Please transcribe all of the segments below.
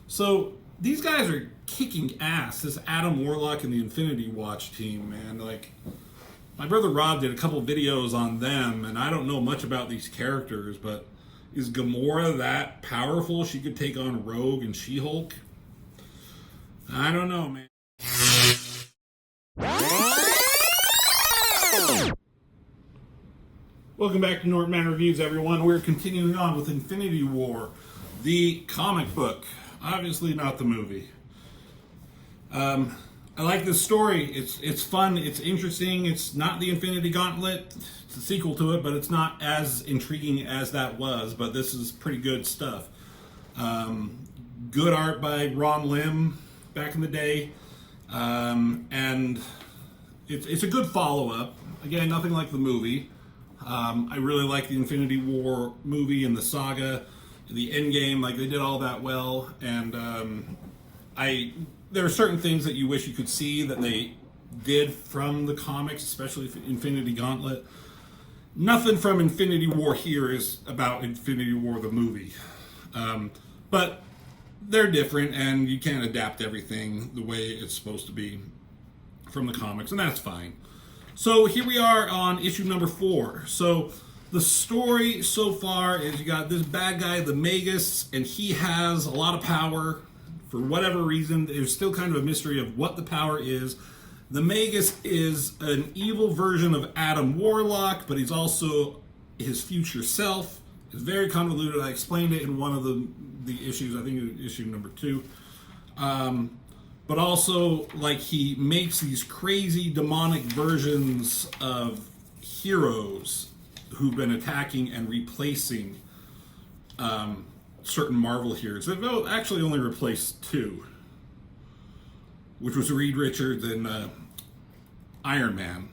So these guys are kicking ass. This Adam Warlock and the Infinity Watch team, man. Like, my brother Rob did a couple videos on them, and I don't know much about these characters, but is Gamora that powerful? She could take on Rogue and She-Hulk? I don't know, man. Welcome back to Northman Reviews, everyone. We're continuing on with Infinity War, the comic book. Obviously not the movie. I like this story. It's fun. It's interesting. It's not the Infinity Gauntlet. It's a sequel to it, but it's not as intriguing as that was. But this is pretty good stuff. Good art by Ron Lim back in the day. And it's a good follow-up. Again, nothing like the movie. I really like the Infinity War movie and the saga, the Endgame. Like, they did all that well, and there are certain things that you wish you could see that they did from the comics, especially Infinity Gauntlet. Nothing from Infinity War here is about Infinity War the movie, but they're different, and you can't adapt everything the way it's supposed to be from the comics, and that's fine. So here we are on issue number 4. So the story so far is you got this bad guy, the Magus, and he has a lot of power. For whatever reason, there's still kind of a mystery of what the power is. The Magus is an evil version of Adam Warlock, but he's also his future self. It's very convoluted. I explained it in one of the issues, I think it was issue number 2. But also, like, he makes these crazy demonic versions of heroes who've been attacking and replacing certain Marvel heroes. They've actually only replaced 2, which was Reed Richards and Iron Man.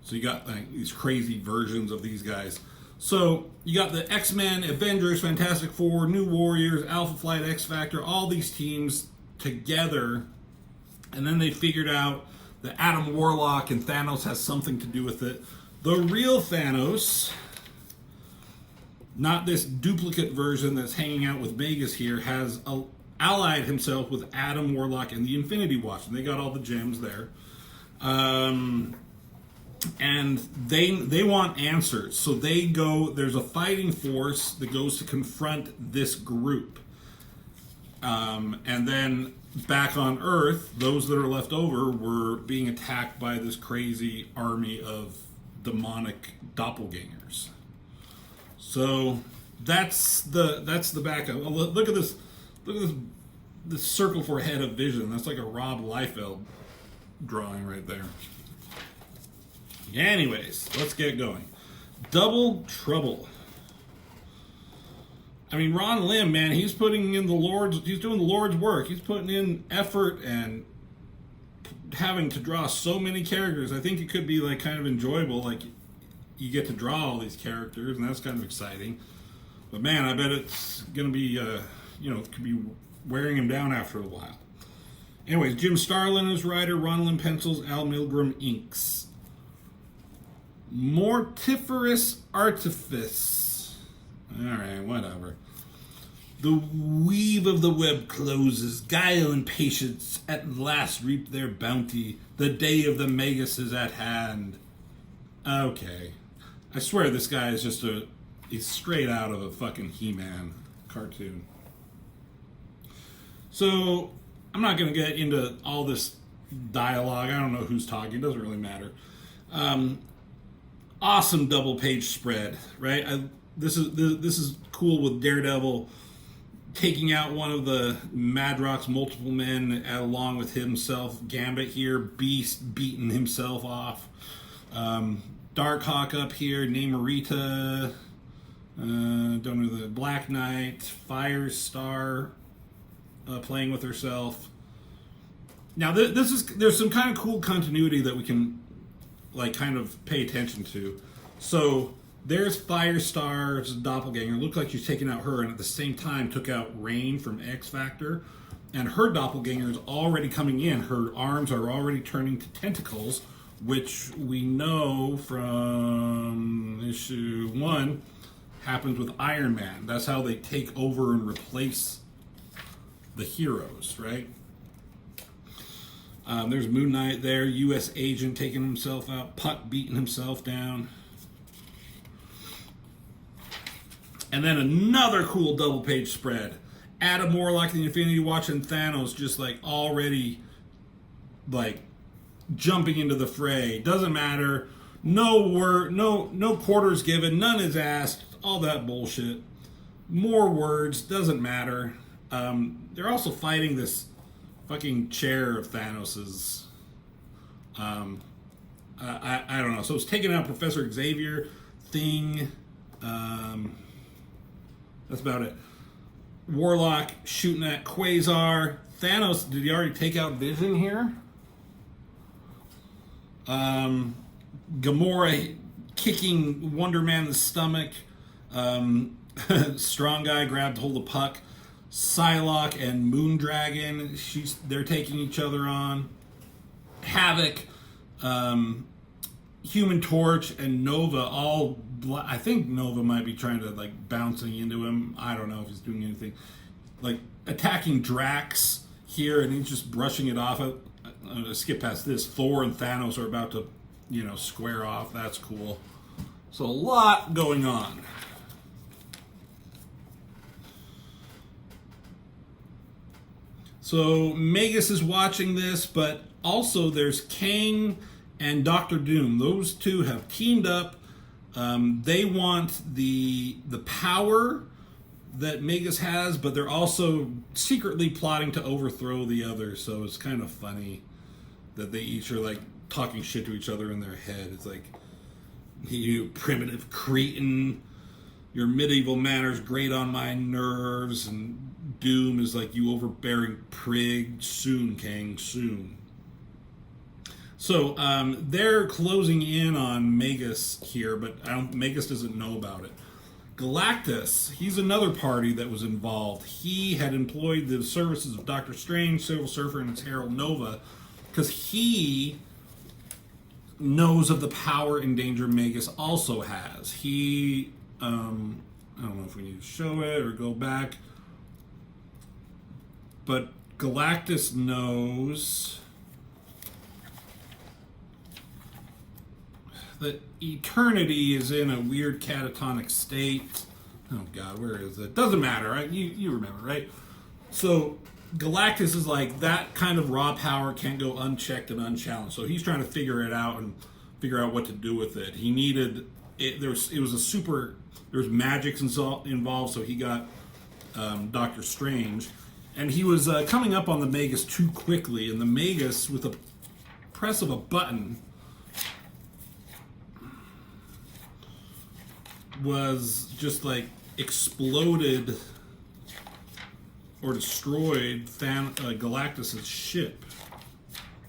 So you got like these crazy versions of these guys. So you got the X-Men, Avengers, Fantastic Four, New Warriors, Alpha Flight, X Factor, all these teams together. And then they figured out that Adam Warlock and Thanos has something to do with it. The real Thanos, not this duplicate version that's hanging out with Vegas here, has allied himself with Adam Warlock and the Infinity Watch. And they got all the gems there. And they want answers. So they go, there's a fighting force that goes to confront this group. And then back on Earth, those that are left over were being attacked by this crazy army of demonic doppelgangers. So that's the backup. Look at this! Look at this circle for a head of Vision. That's like a Rob Liefeld drawing right there. Anyways, let's get going. Double Trouble. I mean, Ron Lim, man, he's doing the Lord's work. He's putting in effort and having to draw so many characters. I think it could be like kind of enjoyable. Like, you get to draw all these characters, and that's kind of exciting. But man, I bet it's gonna be, it could be wearing him down after a while. Anyways, Jim Starlin is writer, Ron Lim pencils, Al Milgrom inks. Mortiferous Artifice. Alright, whatever. The weave of the web closes. Guile and patience at last reap their bounty. The day of the Magus is at hand. Okay. I swear this guy is he's straight out of a fucking He-Man cartoon. So, I'm not going to get into all this dialogue. I don't know who's talking. It doesn't really matter. Awesome double page spread, right? This is cool with Daredevil taking out one of the Madrox's multiple men along with himself. Gambit here, Beast beating himself off. Darkhawk up here, Namorita, don't know, the Black Knight, Firestar playing with herself. Now there's some kind of cool continuity that we can like kind of pay attention to. So there's Firestar's doppelganger. Looked like she's taking out her, and at the same time took out Rain from X Factor. And her doppelganger is already coming in. Her arms are already turning to tentacles, which we know from issue 1 happens with Iron Man. That's how they take over and replace the heroes, right? There's Moon Knight there, U.S. agent taking himself out, Puck beating himself down. And then another cool double page spread. Adam Warlock, the Infinity Watch, and Thanos just like already like jumping into the fray. Doesn't matter. No word, no quarters given, none is asked, all that bullshit. More words, doesn't matter. They're also fighting this fucking chair of Thanos's. I don't know. So it's taking out Professor Xavier, Thing. That's about it. Warlock shooting at Quasar. Thanos, did he already take out Vision here? Gamora kicking Wonder Man in the stomach. Strong Guy grabbed hold of Puck. Psylocke and Moondragon, they're taking each other on. Havoc, Human Torch, and Nova I think Nova might be trying to like bouncing into him. I don't know if he's doing anything. Like attacking Drax here, and he's just brushing it off. I'm gonna skip past this. Thor and Thanos are about to, square off. That's cool. So a lot going on. So Magus is watching this, but also there's Kang and Doctor Doom. Those two have teamed up. They want the power that Magus has, but they're also secretly plotting to overthrow the other. So it's kind of funny that they each are like talking shit to each other in their head. It's like, you primitive cretin, your medieval manners grate on my nerves, and Doom is like, you overbearing prig, soon, Kang, soon. So they're closing in on Magus here, but Magus doesn't know about it. Galactus, he's another party that was involved. He had employed the services of Doctor Strange, Silver Surfer, and his Herald Nova, because he knows of the power and danger Magus also has. He, I don't know if we need to show it or go back, but Galactus knows that eternity is in a weird catatonic state. Oh God, where is it? Doesn't matter, right? You remember, right? So Galactus is like, that kind of raw power can't go unchecked and unchallenged. So he's trying to figure it out and figure out what to do with it. He needed it. There was magic involved, so he got Doctor Strange, and he was coming up on the Magus too quickly, and the Magus, with the press of a button, was just like exploded or destroyed Galactus's ship.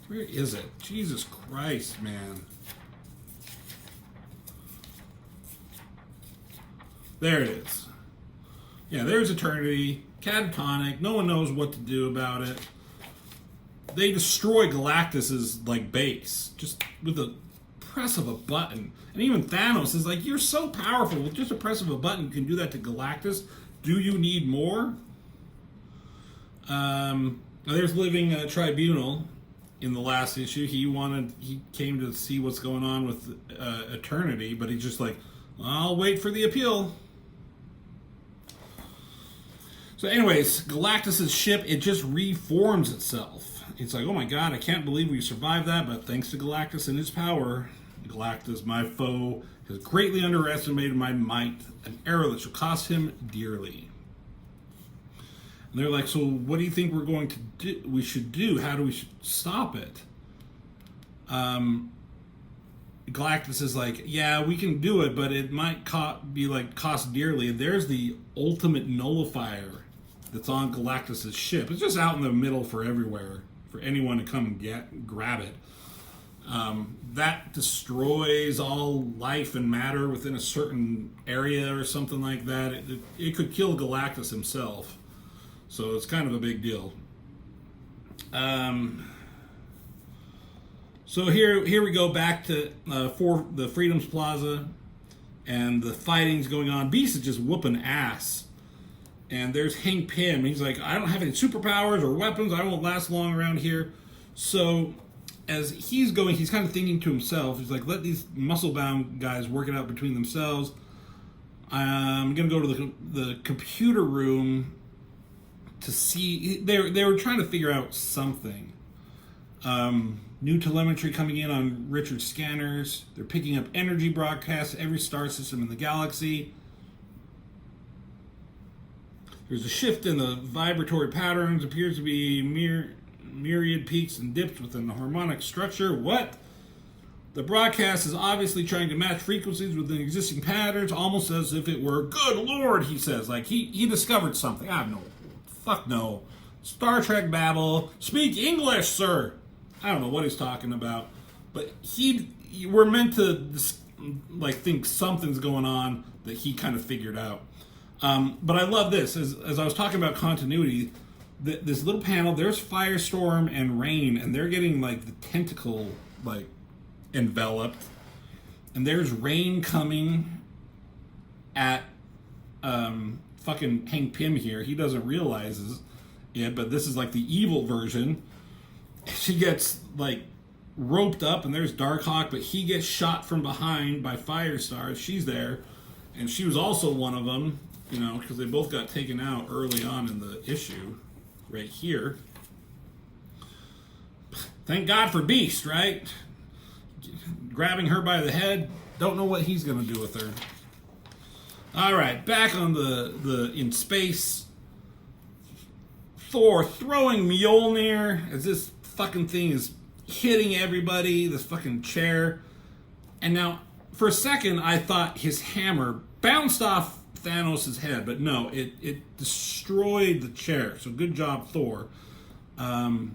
Where is it? Jesus Christ, man. There it is. Yeah, there's Eternity. Catatonic. No one knows what to do about it. They destroy Galactus's like base just with a press of a button. And even Thanos is like, you're so powerful. With just a press of a button, you can do that to Galactus. Do you need more? There's Living Tribunal in the last issue. He came to see what's going on with Eternity, but he's just like, I'll wait for the appeal. So anyways, Galactus's ship, it just reforms itself. It's like, oh my God, I can't believe we survived that, but thanks to Galactus and his power, Galactus, my foe, has greatly underestimated my might, an error that shall cost him dearly. And they're like, so what do you think we should do? How do we stop it? Galactus is like, yeah, we can do it, but it might cost dearly. There's the ultimate nullifier that's on Galactus's ship. It's just out in the middle for everywhere, for anyone to come and grab it. That destroys all life and matter within a certain area or something like that. It could kill Galactus himself. So it's kind of a big deal. So here we go back to for the Freedom's Plaza, and the fighting's going on. Beast is just whooping ass. And there's Hank Pym. He's like, I don't have any superpowers or weapons. I won't last long around here. So as he's going, he's kind of thinking to himself. He's like, let these muscle-bound guys work it out between themselves. I'm going to go to the computer room to see. They were trying to figure out something. New telemetry coming in on Richard's scanners. They're picking up energy broadcasts every star system in the galaxy. There's a shift in the vibratory patterns. Appears to be myriad peaks and dips within the harmonic structure. What? The broadcast is obviously trying to match frequencies within existing patterns, almost as if it were, good lord, he says. Like, he discovered something. I have no... Fuck no. Star Trek babble. Speak English, sir! I don't know what he's talking about. But we're meant to, like, think something's going on that he kind of figured out. But I love this. As I was talking about continuity, this little panel, there's Firestorm and Rain, and they're getting, like, the tentacle, like, enveloped. And there's Rain coming at fucking Hank Pym here. He doesn't realize it, but this is, like, the evil version. She gets, like, roped up, and there's Darkhawk, but he gets shot from behind by Firestar. She's there, and she was also one of them. You know, because they both got taken out early on in the issue, right here. Thank God for Beast, right? Grabbing her by the head. Don't know what he's going to do with her. All right, back on the in space. Thor throwing Mjolnir as this fucking thing is hitting everybody. This fucking chair. And now, for a second, I thought his hammer bounced off Thanos' head, but no, it destroyed the chair. So good job, Thor. Moondragon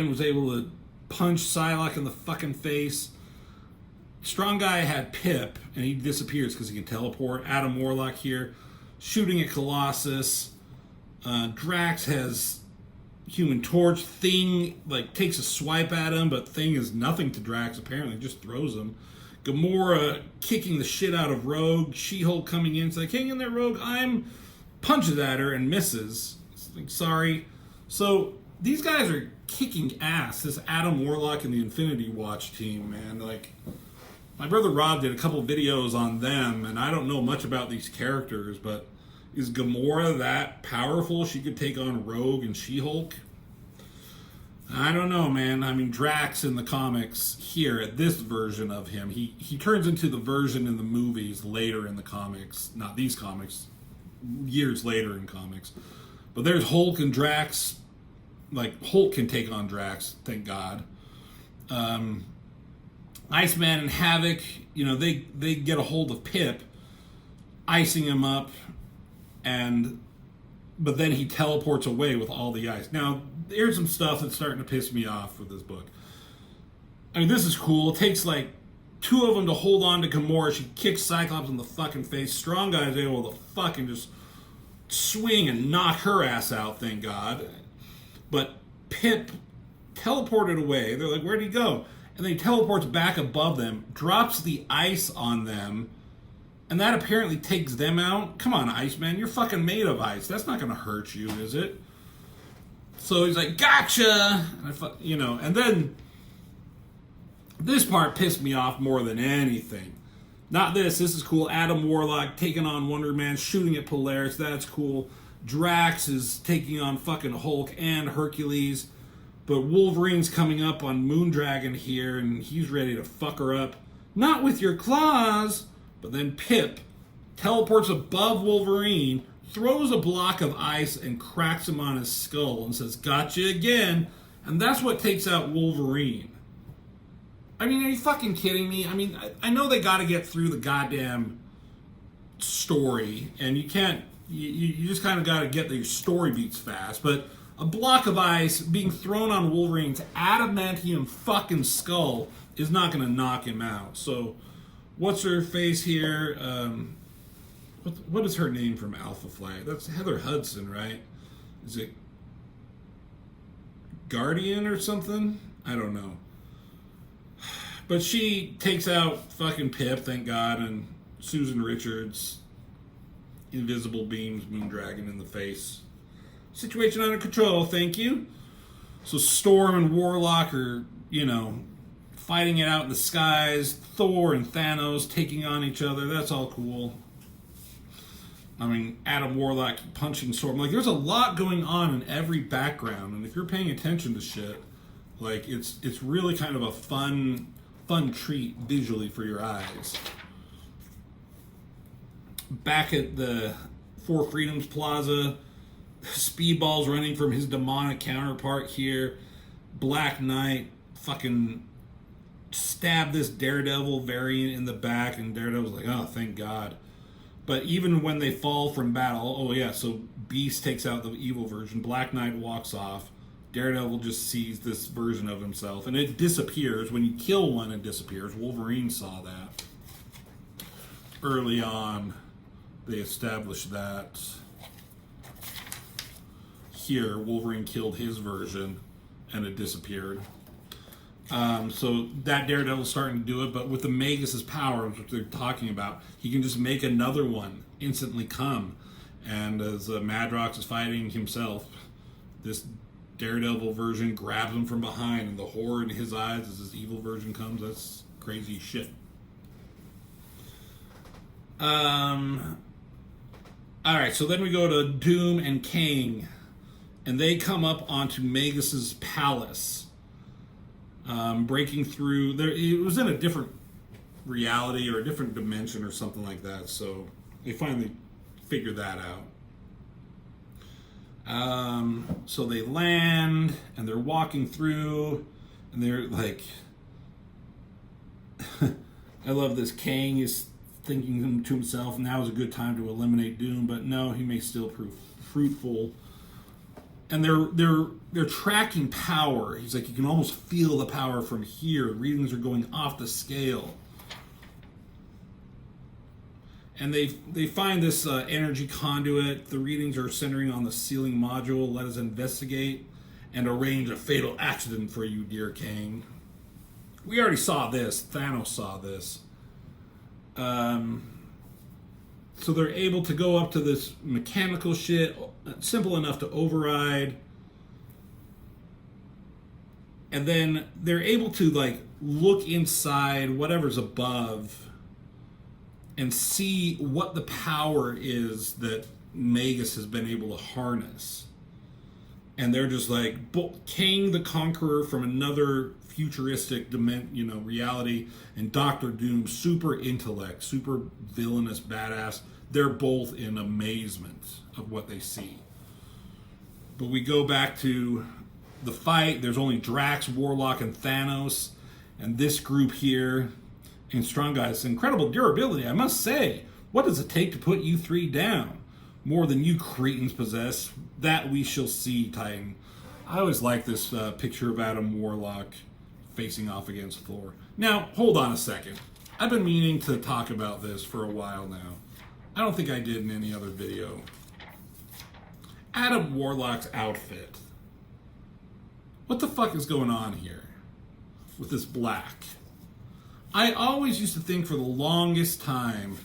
was able to punch Psylocke in the fucking face. Strong Guy had Pip, and he disappears because he can teleport. Adam Warlock here, shooting at Colossus. Drax has Human Torch. Thing, like, takes a swipe at him, but Thing is nothing to Drax, apparently, just throws him. Gamora kicking the shit out of Rogue. She-Hulk coming in. It's like, hang in there, Rogue. I'm... Punches at her and misses. Like, sorry. So, these guys are kicking ass. This Adam Warlock and the Infinity Watch team, man. Like, my brother Rob did a couple videos on them, and I don't know much about these characters, but is Gamora that powerful? She could take on Rogue and She-Hulk? I don't know, man. I mean, Drax in the comics here, at this version of him, he turns into the version in the movies later in the comics. Not these comics. Years later in comics. But there's Hulk and Drax. Like, Hulk can take on Drax, thank God. Iceman and Havoc, you know, they get a hold of Pip, icing him up, but then he teleports away with all the ice. Now, here's some stuff that's starting to piss me off with this book. I mean, this is cool. It takes, like, two of them to hold on to Gamora. She kicks Cyclops in the fucking face. Strong Guy is able to fucking just swing and knock her ass out, thank God. But Pip teleported away. They're like, where'd he go? And then he teleports back above them, drops the ice on them, and that apparently takes them out. Come on, Iceman, you're fucking made of ice. That's not going to hurt you, is it? So he's like, gotcha! And then this part pissed me off more than anything. Not this. This is cool. Adam Warlock taking on Wonder Man, shooting at Polaris. That's cool. Drax is taking on fucking Hulk and Hercules. But Wolverine's coming up on Moondragon here, and he's ready to fuck her up. Not with your claws! But then Pip teleports above Wolverine, throws a block of ice, and cracks him on his skull and says, gotcha again. And that's what takes out Wolverine. I mean, are you fucking kidding me? I mean, I know they gotta get through the goddamn story, and you can't, you just kind of gotta get your story beats fast, but a block of ice being thrown on Wolverine's adamantium fucking skull is not gonna knock him out. So, what's her face here? What is her name from Alpha Flight? That's Heather Hudson, right? Is it Guardian or something? I don't know. But she takes out fucking Pip, thank God, and Susan Richards. invisible beams Moondragon in the face. Situation under control, thank you. So Storm and Warlock are, fighting it out in the skies. Thor and Thanos taking on each other. That's all cool. I mean, Adam Warlock punching Storm. Like, there's a lot going on in every background, and if you're paying attention to shit, like, it's really kind of a fun treat visually for your eyes. Back at the Four Freedoms Plaza, Speedball's running from his demonic counterpart here. Black Knight fucking stabbed this Daredevil variant in the back, and Daredevil's like, oh, thank God. But even when they fall from battle, so Beast takes out the evil version, Black Knight walks off, Daredevil just sees this version of himself, and it disappears. When you kill one, it disappears. Wolverine saw that. Early on, they established that. Here, Wolverine killed his version, and it disappeared. So that Daredevil's starting to do it, but with the Magus' powers, which they're talking about, he can just make another one instantly come. And as Madrox is fighting himself, this Daredevil version grabs him from behind, and the horror in his eyes as his evil version comes, that's crazy shit. Alright, so then we go to Doom and Kang, and they come up onto Magus' palace. Breaking through there, it was in a different reality or a different dimension or something like that, so they finally figured that out. So they land and they're walking through, and they're like, I love this. Kang is thinking to himself, now is a good time to eliminate Doom, but no, he may still prove fruitful. And they're tracking power. He's like, you can almost feel the power from here. Readings are going off the scale. And they find this energy conduit. The readings are centering on the ceiling module. Let us investigate and arrange a fatal accident for you, dear Kang. We already saw this. Thanos saw this. So they're able to go up to this mechanical shit, simple enough to override. And then they're able to, like, look inside whatever's above and see what the power is that Magus has been able to harness. And they're just like, Kang the Conqueror from another futuristic reality, and Doctor Doom, super intellect, super villainous badass. They're both in amazement of what they see. But we go back to the fight. There's only Drax, Warlock, and Thanos. And this group here, and Strong Guy's incredible durability, I must say. What does it take to put you three down? More than you cretins possess. That we shall see, Titan. I always like this picture of Adam Warlock facing off against Thor. Now, hold on a second. I've been meaning to talk about this for a while now. I don't think I did in any other video. Adam Warlock's outfit. What the fuck is going on here with this black? I always used to think for the longest time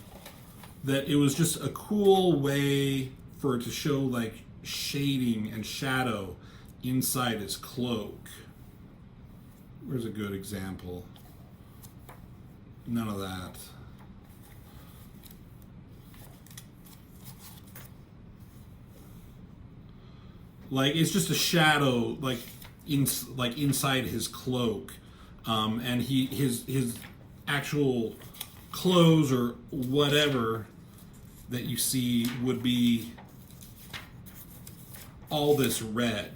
that it was just a cool way for it to show, like, shading and shadow inside his cloak. Where's a good example? None of that. Like, it's just a shadow, like inside his cloak, and his actual clothes or whatever that you see would be all this red.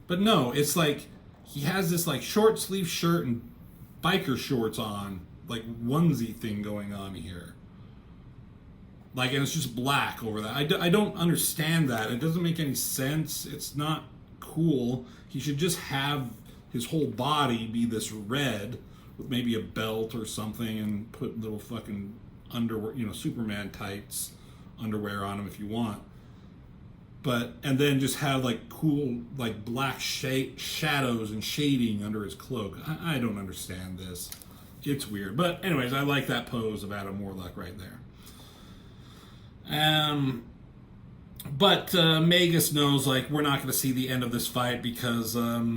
But no, it's like he has this like short sleeve shirt and biker shorts on, like onesie thing going on here. Like, and it's just black over that. I don't understand that. It doesn't make any sense. It's not cool. He should just have his whole body be this red with maybe a belt or something, and put little fucking underwear, Superman tights underwear on him if you want. But, and then just have like cool, like black shadows and shading under his cloak. I don't understand this. It's weird. But anyways, I like that pose of Adam Warlock right there. But Magus knows, like, we're not going to see the end of this fight because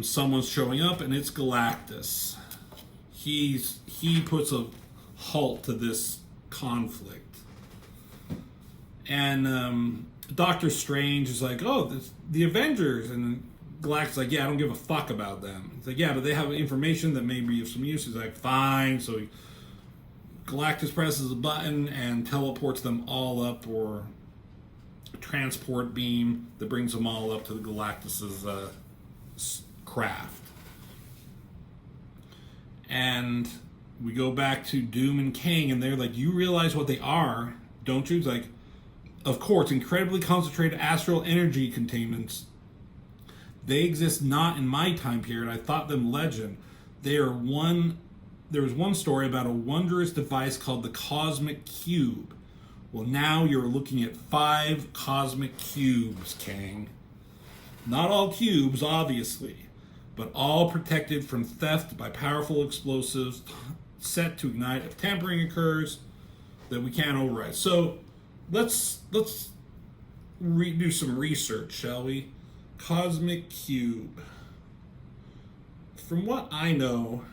someone's showing up, and it's Galactus. He puts a halt to this conflict. And Doctor Strange is like, oh, the Avengers. And Galactus is like, yeah, I don't give a fuck about them. He's like, yeah, but they have information that may be of some use. He's like, fine. So Galactus presses a button and teleports them all up, or transport beam that brings them all up to the Galactus's craft. And we go back to Doom and Kang, and they're like, you realize what they are, don't you? It's like, of course, incredibly concentrated astral energy containments. They exist not in my time period. I thought them legend. There was one story about a wondrous device called the Cosmic Cube. Well, now you're looking at 5 cosmic cubes, Kang. Not all cubes, obviously, but all protected from theft by powerful explosives set to ignite if tampering occurs that we can't override. So let's do some research, shall we? Cosmic Cube. From what I know,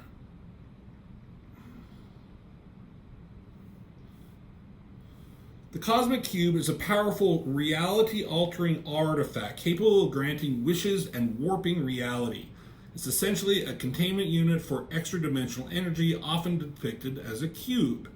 the Cosmic Cube is a powerful, reality-altering artifact capable of granting wishes and warping reality. It's essentially a containment unit for extra-dimensional energy, often depicted as a cube,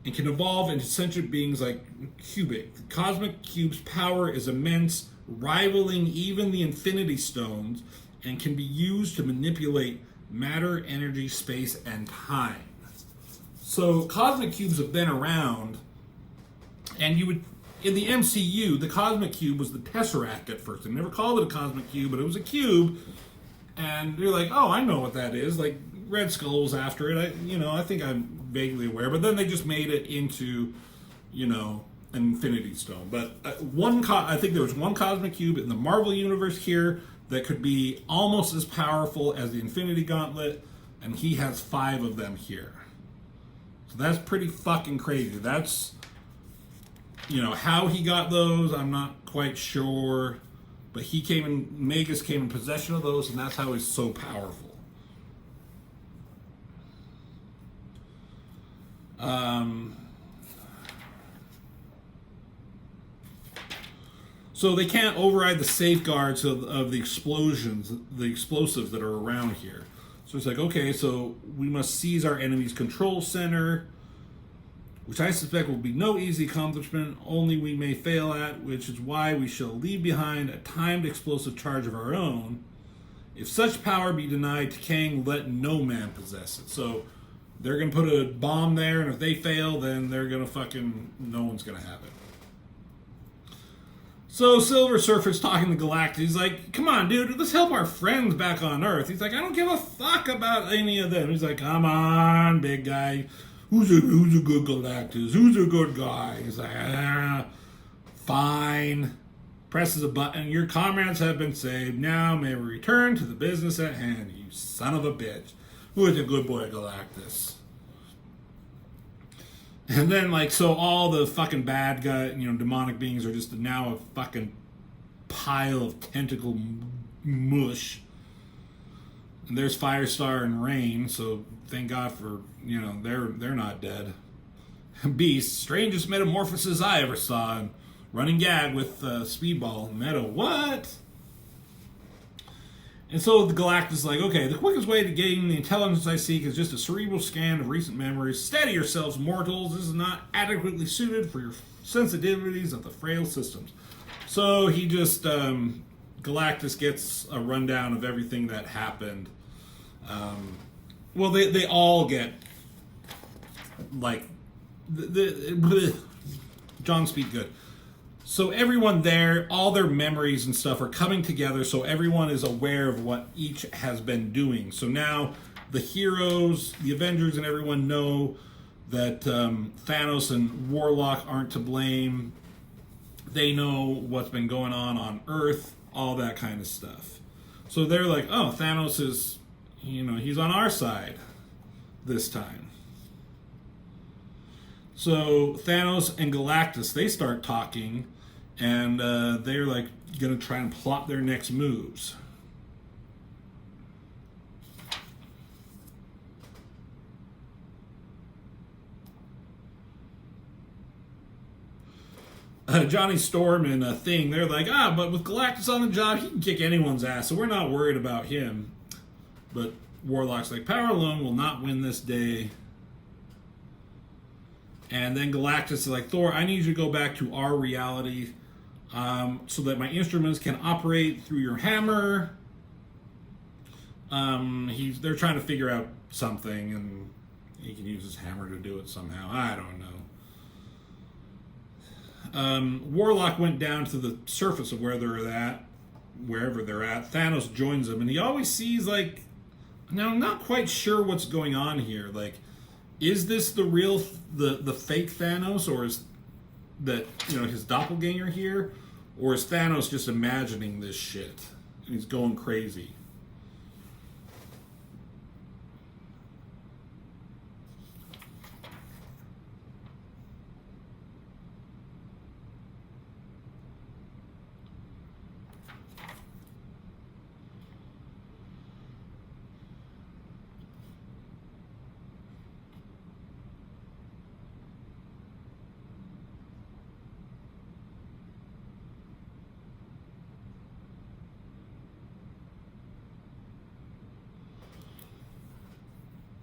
and can evolve into sentient beings like Cubic. The Cosmic Cube's power is immense, rivaling even the Infinity Stones, and can be used to manipulate matter, energy, space, and time. So Cosmic Cubes have been around. And you would, in the MCU, the Cosmic Cube was the Tesseract at first. They never called it a Cosmic Cube, but it was a cube. And you're like, oh, I know what that is. Like, Red Skull was after it. I think I'm vaguely aware. But then they just made it into, an Infinity Stone. But I think there was one Cosmic Cube in the Marvel Universe here that could be almost as powerful as the Infinity Gauntlet. And he has 5 of them here. So that's pretty fucking crazy. That's... how he got those, I'm not quite sure. But Magus came in possession of those, and that's how he's so powerful. So they can't override the safeguards of the explosions, the explosives that are around here. So it's like, okay, so we must seize our enemy's control center, which I suspect will be no easy accomplishment, only we may fail at, which is why we shall leave behind a timed explosive charge of our own. If such power be denied to Kang, let no man possess it. So they're going to put a bomb there, and if they fail, then they're going to no one's going to have it. So Silver Surfer's talking to Galactus. He's like, come on, dude, let's help our friends back on Earth. He's like, I don't give a fuck about any of them. He's like, come on, big guy. Who's a good Galactus? Who's a good guy? He's like, fine. Presses a button. Your comrades have been saved. Now may we return to the business at hand, you son of a bitch. Who is a good boy, Galactus? And then, so all the fucking bad guy, demonic beings are just now a fucking pile of tentacle mush. And there's Firestar and Rain, so thank God for, they're not dead. Beast, strangest metamorphosis I ever saw. And running gag with Speedball. Meta, what? And so the Galactus is like, okay, the quickest way to gain the intelligence I seek is just a cerebral scan of recent memories. Steady yourselves, mortals. This is not adequately suited for your sensitivities of the frail systems. So he just, Galactus gets a rundown of everything that happened. They all get, John Speed good. So everyone there, all their memories and stuff are coming together, so everyone is aware of what each has been doing. So now the heroes, the Avengers, and everyone know that Thanos and Warlock aren't to blame. They know what's been going on Earth, all that kind of stuff. So they're like, oh, Thanos is, he's on our side this time. So Thanos and Galactus, they start talking, and they're like gonna try and plot their next moves. Johnny Storm and Thing, they're like, but with Galactus on the job, he can kick anyone's ass, so we're not worried about him. But Warlock's like, power alone will not win this day. And then Galactus is like, Thor, I need you to go back to our reality so that my instruments can operate through your hammer. They're trying to figure out something, and he can use his hammer to do it somehow. I don't know. Warlock went down to the surface of wherever they're at. Thanos joins them, and he always sees, like, now I'm not quite sure what's going on here. Like, is this the real, the fake Thanos, or is that, his doppelganger here? Or is Thanos just imagining this shit? And he's going crazy.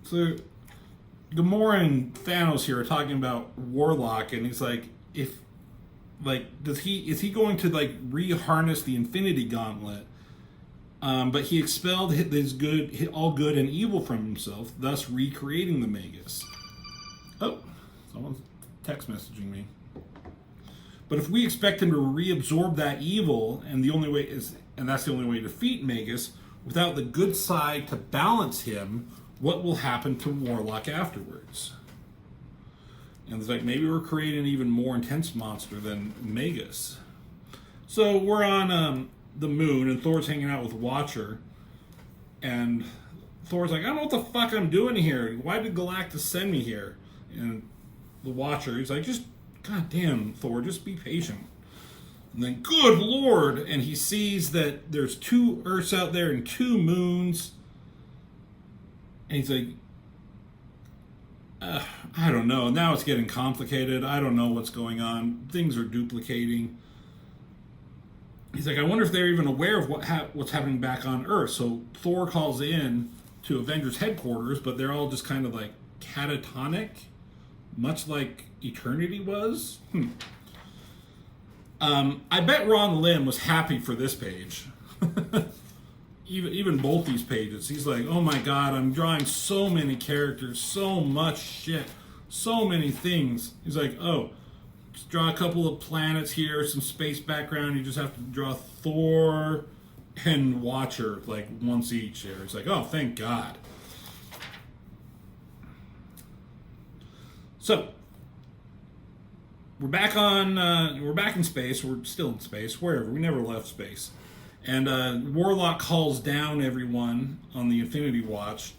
So Gamora and Thanos here are talking about Warlock, and he's like, is he going to like re-harness the Infinity Gauntlet? But he expelled all good and evil from himself, thus recreating the Magus. Oh, someone's text messaging me. But if we expect him to reabsorb that evil, and that's the only way to defeat Magus, without the good side to balance him, what will happen to Warlock afterwards? And it's like, maybe we're creating an even more intense monster than Magus. So we're on the moon, and Thor's hanging out with Watcher. And Thor's like, I don't know what the fuck I'm doing here. Why did Galactus send me here? And the Watcher, he's like, God damn, Thor, just be patient. And then, good lord! And he sees that there's 2 Earths out there and 2 moons. And he's like, I don't know. Now it's getting complicated. I don't know what's going on. Things are duplicating. He's like, I wonder if they're even aware of what's happening back on Earth. So Thor calls in to Avengers headquarters, but they're all just kind of like catatonic, much like Eternity was. I bet Ron Lim was happy for this page. Even both these pages, he's like, oh my god, I'm drawing so many characters, so much shit, so many things. He's like, just draw a couple of planets here, some space background, you just have to draw Thor and Watcher, like, once each here. It's like, oh, thank god. So, we're back in space, we're still in space, wherever, we never left space. And Warlock calls down everyone on the Infinity Watch.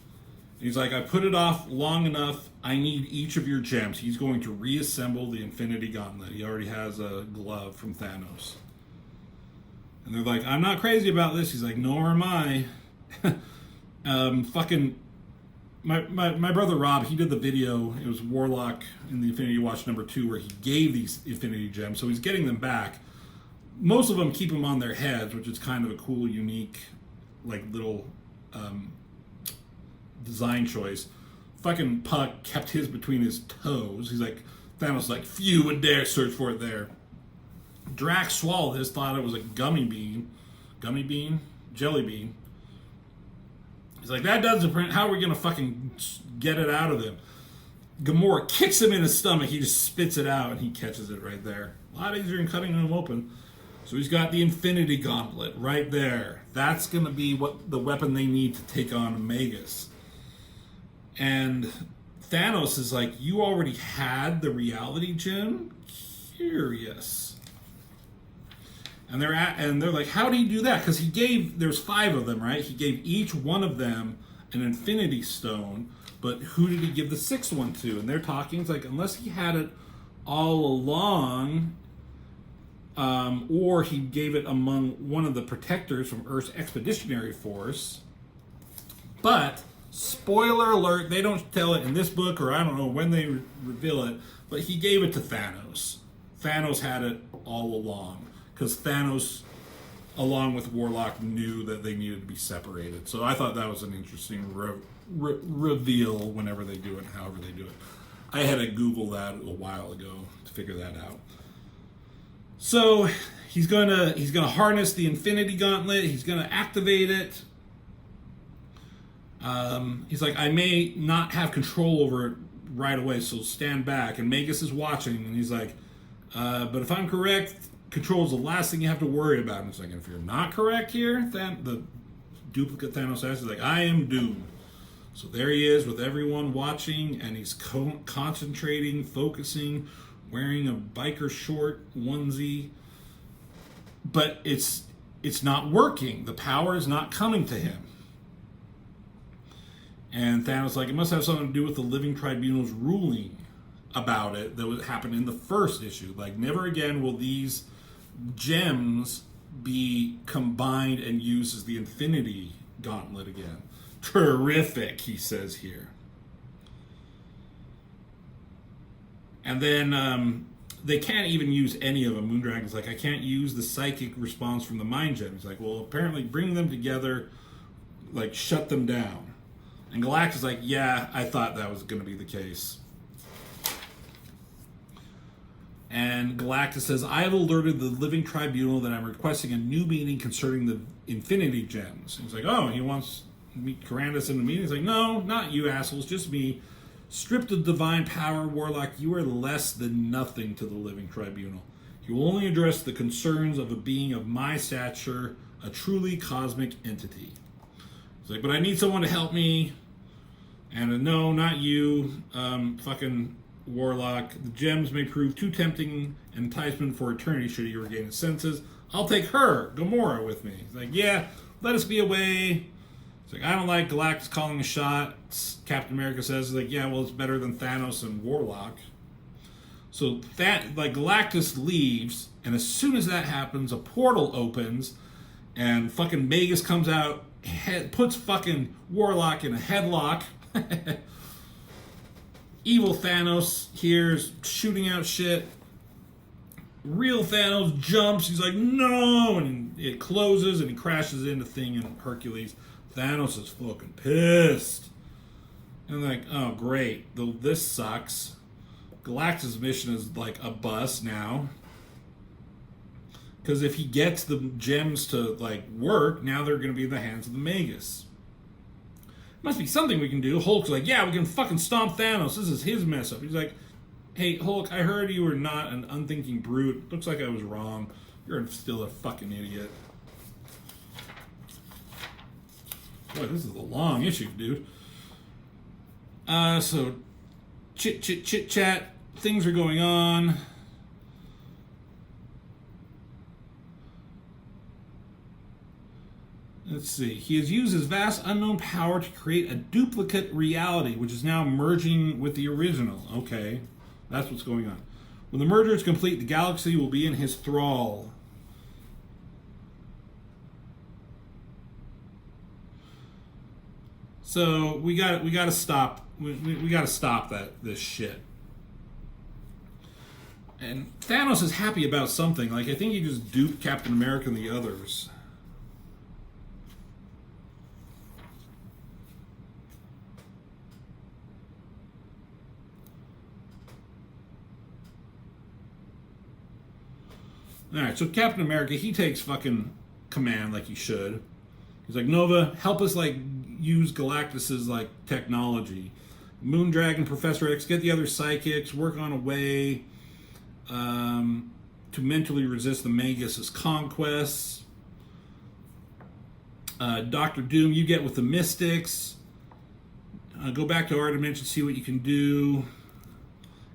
He's like, I put it off long enough. I need each of your gems. He's going to reassemble the Infinity Gauntlet. He already has a glove from Thanos. And they're like, I'm not crazy about this. He's like, nor am I. My brother Rob, he did the video. It was Warlock in the Infinity Watch #2 where he gave these Infinity Gems. So he's getting them back. Most of them keep them on their heads, which is kind of a cool, unique, like, little design choice. Fucking Puck kept his between his toes. He's like, Thanos like, few would dare search for it there. Drax swallowed his, thought it was a jelly bean. He's like, that doesn't print. How are we gonna fucking get it out of him? Gamora kicks him in his stomach. He just spits it out, and he catches it right there. A lot easier than cutting him open. So he's got the Infinity Gauntlet right there. That's going to be the weapon they need to take on Magus. And Thanos is like, you already had the reality gem? Curious. And they're like, how do you do that? Because there's 5 of them, right? He gave each one of them an Infinity Stone. but who did he give the sixth one to? And they're talking, it's like, unless he had it all along, or he gave it among one of the protectors from Earth's Expeditionary Force. But, spoiler alert, they don't tell it in this book, or I don't know when they reveal it, but he gave it to Thanos. Thanos had it all along, because Thanos, along with Warlock, knew that they needed to be separated. So I thought that was an interesting reveal whenever they do it, however they do it. I had to Google that a while ago to figure that out. So he's gonna harness the Infinity Gauntlet. He's gonna activate it. He's like, I may not have control over it right away, so stand back. And Magus is watching, and he's like, but if I'm correct, control is the last thing you have to worry about. And it's like, if you're not correct here, then the duplicate Thanos says, like, I am doomed. So there he is with everyone watching, and he's concentrating, focusing, wearing a biker short onesie. But it's not working. The power is not coming to him. And Thanos like, it must have something to do with the Living Tribunal's ruling about it that happened in the first issue. Like, never again will these gems be combined and used as the Infinity Gauntlet again. Terrific, he says here. And then they can't even use any of them. Moondragon's like, I can't use the psychic response from the Mind Gem. He's like, well, apparently bring them together, like, shut them down. And Galactus is like, yeah, I thought that was going to be the case. And Galactus says, I have alerted the Living Tribunal that I'm requesting a new meeting concerning the Infinity Gems. And he's like, oh, he wants to meet Karandus in the meeting? He's like, no, not you assholes, just me. Stripped of divine power, Warlock, you are less than nothing to the Living Tribunal. You will only address the concerns of a being of my stature, a truly cosmic entity. He's like, but I need someone to help me. And no, not you, fucking Warlock. The gems may prove too tempting enticement for eternity should he regain his senses. I'll take her, Gamora, with me. He's like, yeah, let us be away. He's like, I don't like Galactus calling the shots. Captain America says, he's like, yeah, well, it's better than Thanos and Warlock. So that, like, Galactus leaves, and as soon as that happens, a portal opens, and fucking Magus comes out, puts fucking Warlock in a headlock. Evil Thanos here's shooting out shit. Real Thanos jumps. He's like, no! And it closes and he crashes into Thing and Hercules. Thanos is fucking pissed. And like, oh, great. Though this sucks. Galactus' mission is like a bust now. Because if he gets the gems to like work, now they're going to be in the hands of the Magus. Must be something we can do. Hulk's like, yeah, we can fucking stomp Thanos. This is his mess up. He's like, hey, Hulk, I heard you were not an unthinking brute. Looks like I was wrong. You're still a fucking idiot. Boy, this is a long issue, dude. So, chit-chat. Things are going on. Let's see. He has used his vast unknown power to create a duplicate reality, which is now merging with the original. Okay, that's what's going on. When the merger is complete, the galaxy will be in his thrall. So we got to stop. We got to stop this shit. And Thanos is happy about something. Like, I think he just duped Captain America and the others. Alright, so Captain America, he takes fucking command like he should. He's like, Nova, help us, like, use Galactus's, like, technology. Moondragon, Professor X, get the other psychics, work on a way to mentally resist the Magus' conquests. Dr. Doom, you get with the Mystics. Go back to our dimension, see what you can do.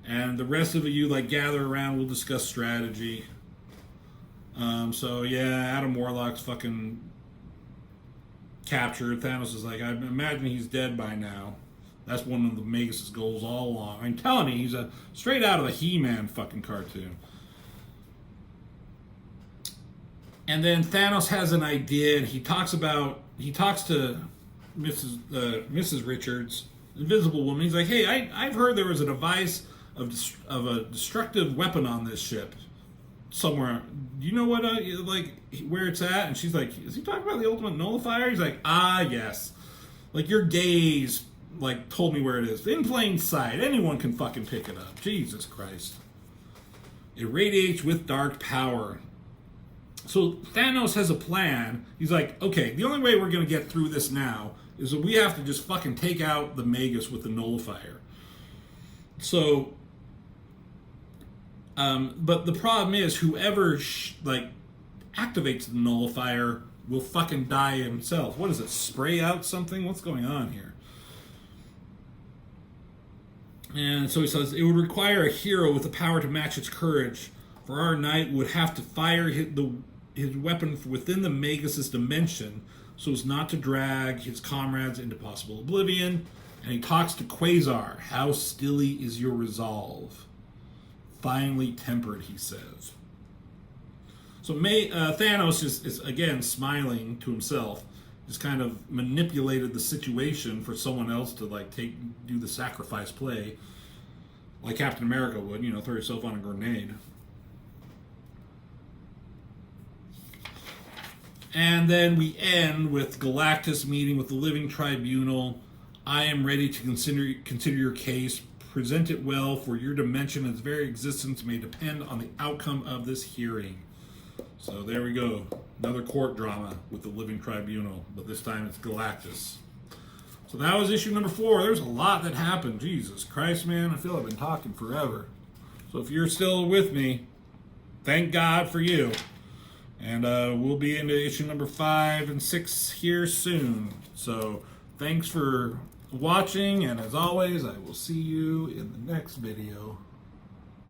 And the rest of you, like, gather around, we'll discuss strategy. So yeah, Adam Warlock's fucking captured. Thanos is like, I imagine he's dead by now. That's one of the Magus' goals all along. I'm telling you, he's a straight out of the He-Man fucking cartoon. And then Thanos has an idea, and he talks to Mrs. Richards, Invisible Woman. He's like, hey, I've heard there was a device of a destructive weapon on this ship somewhere. Do you know what, where it's at? And she's like, is he talking about the ultimate nullifier? He's like, yes. Like, your gaze, like, told me where it is. In plain sight. Anyone can fucking pick it up. Jesus Christ. It radiates with dark power. So Thanos has a plan. He's like, okay, the only way we're going to get through this now is that we have to just fucking take out the Magus with the nullifier. So, but the problem is whoever, activates the nullifier will fucking die himself. What is it, spray out something? What's going on here? And so he says, it would require a hero with the power to match its courage. For our knight would have to fire his weapon within the Magus' dimension so as not to drag his comrades into possible oblivion. And he talks to Quasar. How stilly is your resolve? Finely tempered, he says. So Thanos is again smiling to himself. Just kind of manipulated the situation for someone else to do the sacrifice play, like Captain America would. Throw yourself on a grenade. And then we end with Galactus meeting with the Living Tribunal. I am ready to consider your case. Present it well, for your dimension and its very existence may depend on the outcome of this hearing. So there we go. Another court drama with the Living Tribunal, but this time it's Galactus. So that was issue number 4. There's a lot that happened. Jesus Christ, man. I feel I've been talking forever. So if you're still with me, thank God for you. And we'll be into issue number 5 and 6 here soon. So thanks for watching, and as always, I will see you in the next video.